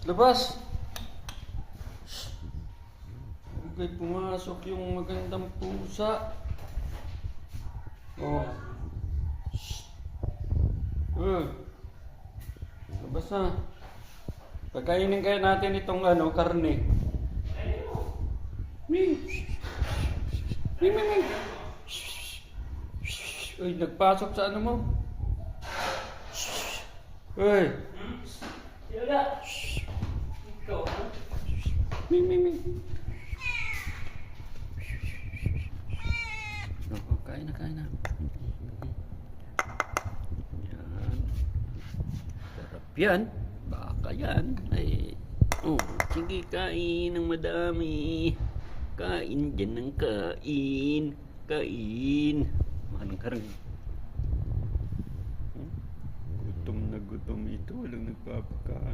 Labas! Okay, pumasok yung magandang pusa. Oh. Labas na. Kakainin kaya natin itong karne. Ming! Ming, ming, ming! Uy, nagpasok sa ano mo? Uy! Yoda! Ikaw, ha? Ming, ming, ming! Oh, kain na, kain na. Yan. Sarap yan. Baka yan. Ay. Oh, sige, kain ng madami. Kain dyan ng kain. Kain. Anong karne? Gutom na gutom ito. Walang nagpapakain.